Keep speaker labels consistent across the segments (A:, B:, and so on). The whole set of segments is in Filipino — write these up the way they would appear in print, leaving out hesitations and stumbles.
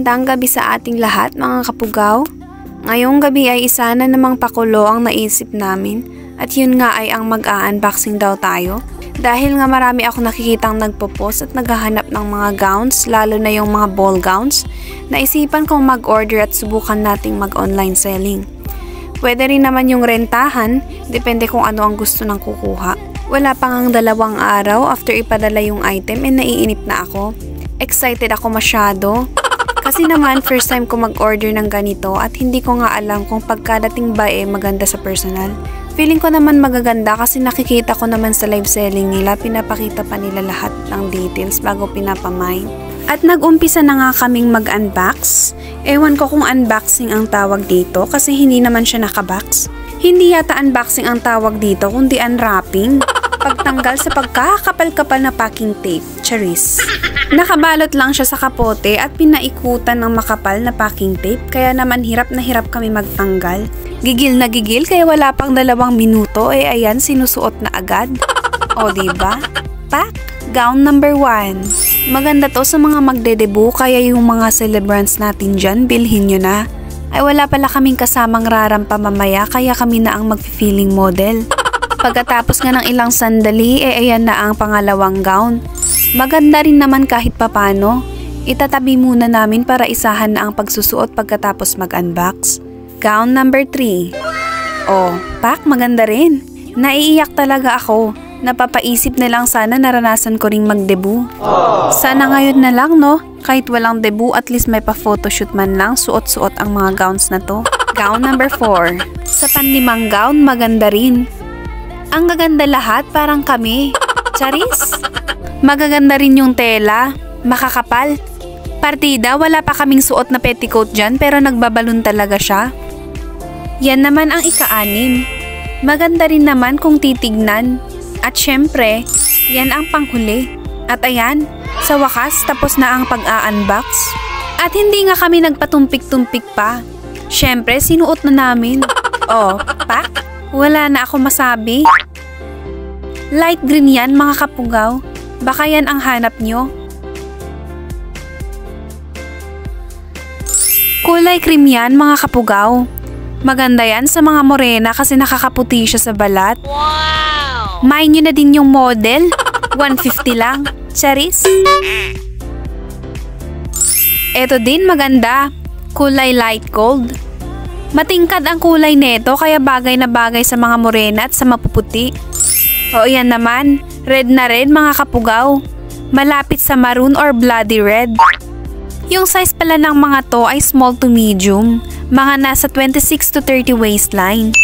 A: Magandang gabi sa ating lahat mga kapugaw. Ngayong gabi ay isa na namang pakulo ang naisip namin at yun nga ay ang mag-a-unboxing daw tayo. Dahil nga marami ako nakikitang nagpo-post at naghahanap ng mga gowns, lalo na yung mga ball gowns, naisipan kong mag-order at subukan nating mag-online selling. Pwede rin naman yung rentahan, depende kung ano ang gusto ng kukuha. Wala pa ngang 2 araw after ipadala yung item naiinip na ako. Excited ako masyado. Kasi naman first time ko mag-order ng ganito at hindi ko nga alam kung pagkadating ba maganda sa personal. Feeling ko naman magaganda kasi nakikita ko naman sa live selling nila, pinapakita pa nila lahat ng details bago pinapamine. At nag-umpisa na nga kaming mag-unbox. Ewan ko kung unboxing ang tawag dito kasi hindi naman siya nakabox. Hindi yata unboxing ang tawag dito kundi unwrapping. Pagtanggal sa pagkakapal-kapal na packing tape. Charis. Nakabalot lang siya sa kapote at pinaikutan ng makapal na packing tape kaya naman hirap na hirap kami magtanggal. Gigil na gigil kaya wala pang 2 minuto ayan sinusuot na agad. O diba? Pack! Gown number 1. Maganda to sa mga magdedebut kaya yung mga celebrants natin dyan bilhin nyo na. Ay wala pala kaming kasamang rarampa mamaya kaya kami na ang mag-feeling model. Pagkatapos nga ng ilang sandali ayan na ang pangalawang gown. Maganda rin naman kahit papano. Itatabi muna namin para isahan na ang pagsusuot pagkatapos mag-unbox. Gown number 3. Oh, pack maganda rin. Naiiyak talaga ako. Napapaisip na lang sana naranasan ko ring mag-debut. Sana ngayon na lang no? Kahit walang debut at least may pa-photoshoot man lang suot-suot ang mga gowns na to. Gown number 4. Sa panlimang gown maganda rin. Ang gaganda lahat parang kami. Charis! Magaganda rin yung tela. Makakapal. Partida, wala pa kaming suot na petticoat dyan pero nagbabalon talaga siya. Yan naman ang ika-6. Maganda rin naman kung titignan. At syempre, yan ang panghuli. At ayan, sa wakas tapos na ang pag-a-unbox. At hindi nga kami nagpatumpik-tumpik pa. Syempre, sinuot na namin. Oh, pack? Wala na ako masabi. Light green yan mga kapugaw. Baka yan ang hanap nyo. Kulay cream yan mga kapugaw. Maganda yan sa mga morena kasi nakakaputi siya sa balat. Wow! Main nyo na din yung model. 150 lang. Charis. Eto din maganda. Kulay light gold. Matingkad ang kulay neto kaya bagay na bagay sa mga morena at sa mapuputi. O yan naman, red na red mga kapugaw. Malapit sa maroon or bloody red. Yung size pala ng mga to ay small to medium. Mga nasa 26 to 30 waistline.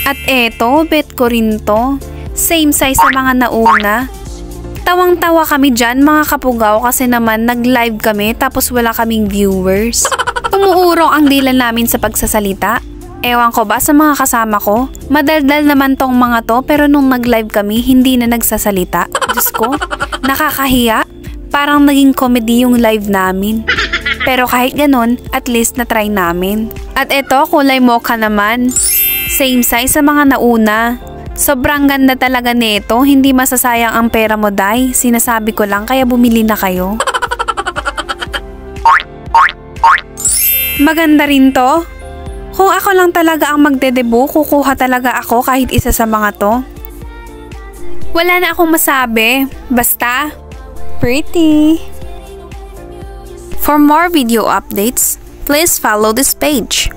A: At eto, bet ko rin to. Same size sa mga nauna. Tawang-tawa kami dyan mga kapugaw kasi naman nag-live kami tapos wala kaming viewers. Umuurong ang dila namin sa pagsasalita. Ewan ko ba sa mga kasama ko? Madaldal naman tong mga to pero nung nag-live kami hindi na nagsasalita. Diyos ko, nakakahiya. Parang naging comedy yung live namin. Pero kahit ganun, at least na-try namin. At eto, kulay mocha naman. Same size sa mga nauna. Sobrang ganda talaga nito, hindi masasayang ang pera mo, Day. Sinasabi ko lang kaya bumili na kayo. Maganda rin to. Kung ako lang talaga ang magdedebut, kukuha talaga ako kahit isa sa mga to. Wala na akong masabi. Basta, pretty. For more video updates, please follow this page.